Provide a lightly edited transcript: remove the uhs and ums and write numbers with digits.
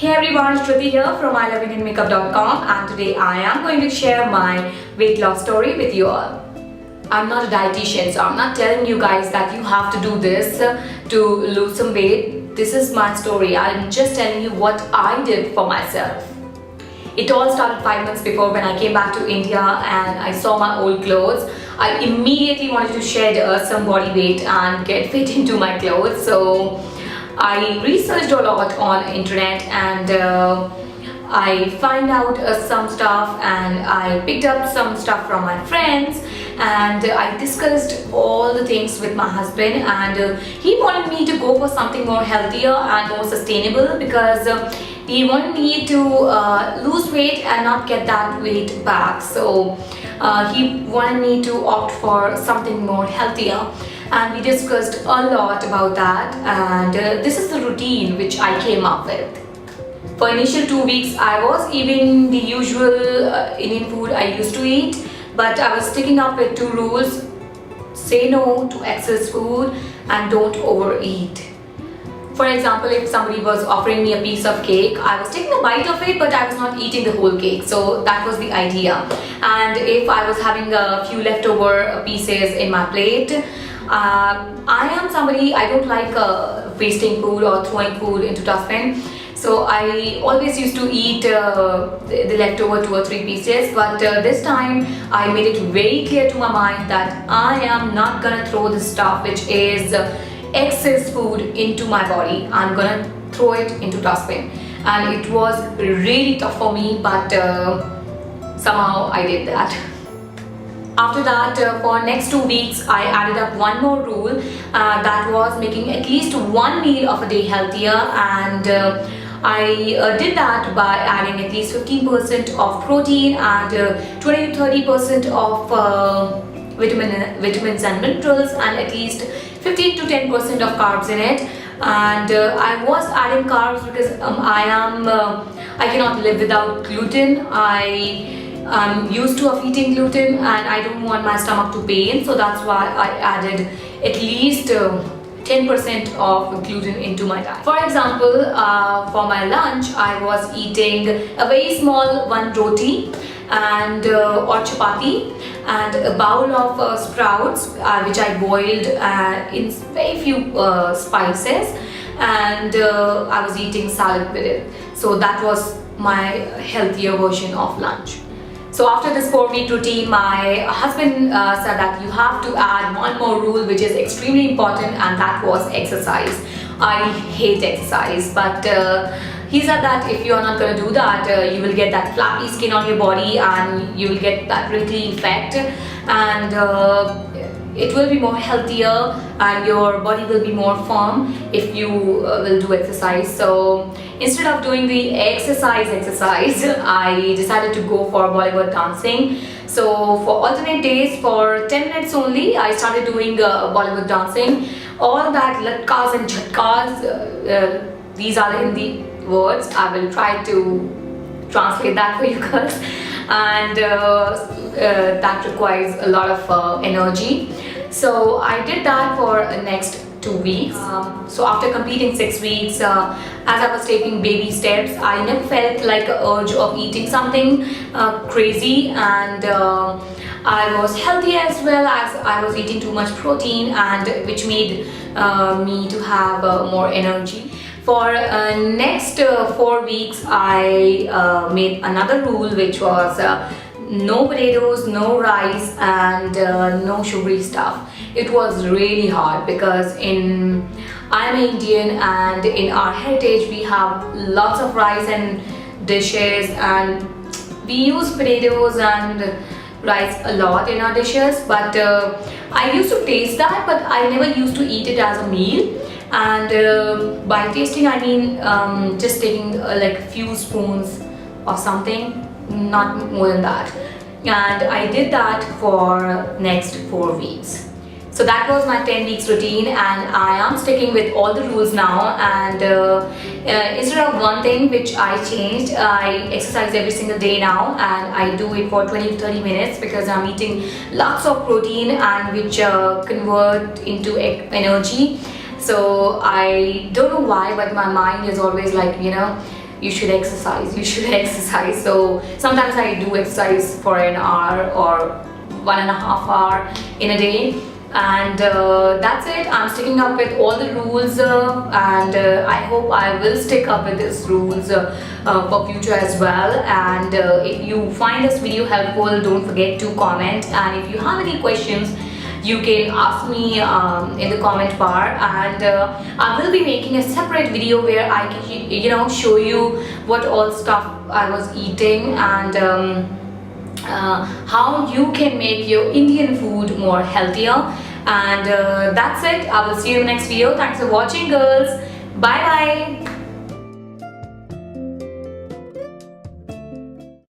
Hey everyone, Shruti here from ilovinginmakeup.com, and today I am going to share my weight loss story with you all. I'm not a dietitian, so I'm not telling you guys that you have to do this to lose some weight. This is my story. I'm just telling you what I did for myself. It all started 5 months before when I came back to India and I saw my old clothes. I immediately wanted to shed some body weight and get fit into my clothes. So I researched a lot on internet and I find out some stuff, and I picked up some stuff from my friends, and I discussed all the things with my husband, and he wanted me to go for something more healthier and more sustainable because he wanted me to lose weight and not get that weight back. So he wanted me to opt for something more healthier, and we discussed a lot about that, and this is the routine which I came up with. For initial 2 weeks I was eating the usual Indian food I used to eat, but I was sticking up with 2 rules: say no to excess food and don't overeat. For example, if somebody was offering me a piece of cake, I was taking a bite of it, but I was not eating the whole cake. So that was the idea. And if I was having a few leftover pieces in my plate, I am somebody, I don't like wasting food or throwing food into dustbin. So I always used to eat the leftover 2 or 3 pieces, but this time I made it very clear to my mind that I am not gonna throw the stuff which is excess food into my body. I'm gonna throw it into dustbin, and it was really tough for me, but somehow I did that. After that, for next 2 weeks, I added up one more rule, that was making at least 1 meal of a day healthier, and I did that by adding at least 15% of protein and 20 to 30% of vitamins and minerals, and at least 15 to 10% of carbs in it. And I was adding carbs because I cannot live without gluten. I'm used to eating gluten, and I don't want my stomach to pain, so that's why I added at least 10% of gluten into my diet. For example, for my lunch, I was eating a very small one roti and or chapati and a bowl of sprouts, which I boiled in very few spices, and I was eating salad with it. So that was my healthier version of lunch. So after this 4-week routine, my husband said that you have to add one more rule which is extremely important, and that was exercise. I hate exercise, but he said that if you are not going to do that, you will get that flappy skin on your body and you will get that wrinkly effect, and it will be more healthier and your body will be more firm if you will do exercise. So instead of doing the exercise, I decided to go for Bollywood dancing. So for alternate days, for 10 minutes only, I started doing Bollywood dancing. All that latkas and jhatkas, these are the Hindi words. I will try to translate that for you guys, and that requires a lot of energy. So I did that for the next 2 weeks. So after completing 6 weeks, as I was taking baby steps, I never felt like an urge of eating something crazy, and I was healthy as well, as I was eating too much protein, and which made me to have more energy. For next 4 weeks, I made another rule, which was no potatoes, no rice, and no sugary stuff. It was really hard because I'm Indian, and in our heritage we have lots of rice and dishes, and we use potatoes and rice a lot in our dishes, but I used to taste that, but I never used to eat it as a meal. And by tasting, I mean just taking like a few spoons or something, not more than that. And I did that for next 4 weeks. So that was my 10 weeks routine, and I am sticking with all the rules now. And instead of one thing which I changed, I exercise every single day now, and I do it for 20 to 30 minutes because I'm eating lots of protein, and which convert into energy. So I don't know why, but my mind is always like, you should exercise, you should exercise. So sometimes I do exercise for an hour or 1.5 hours in a day, and that's it. I'm sticking up with all the rules, and I hope I will stick up with these rules for future as well. And if you find this video helpful, don't forget to comment, and if you have any questions, you can ask me in the comment bar, and I will be making a separate video where I can show you what all stuff I was eating, and how you can make your Indian food more healthier. And that's it. I will see you in the next video. Thanks for watching, girls. Bye bye.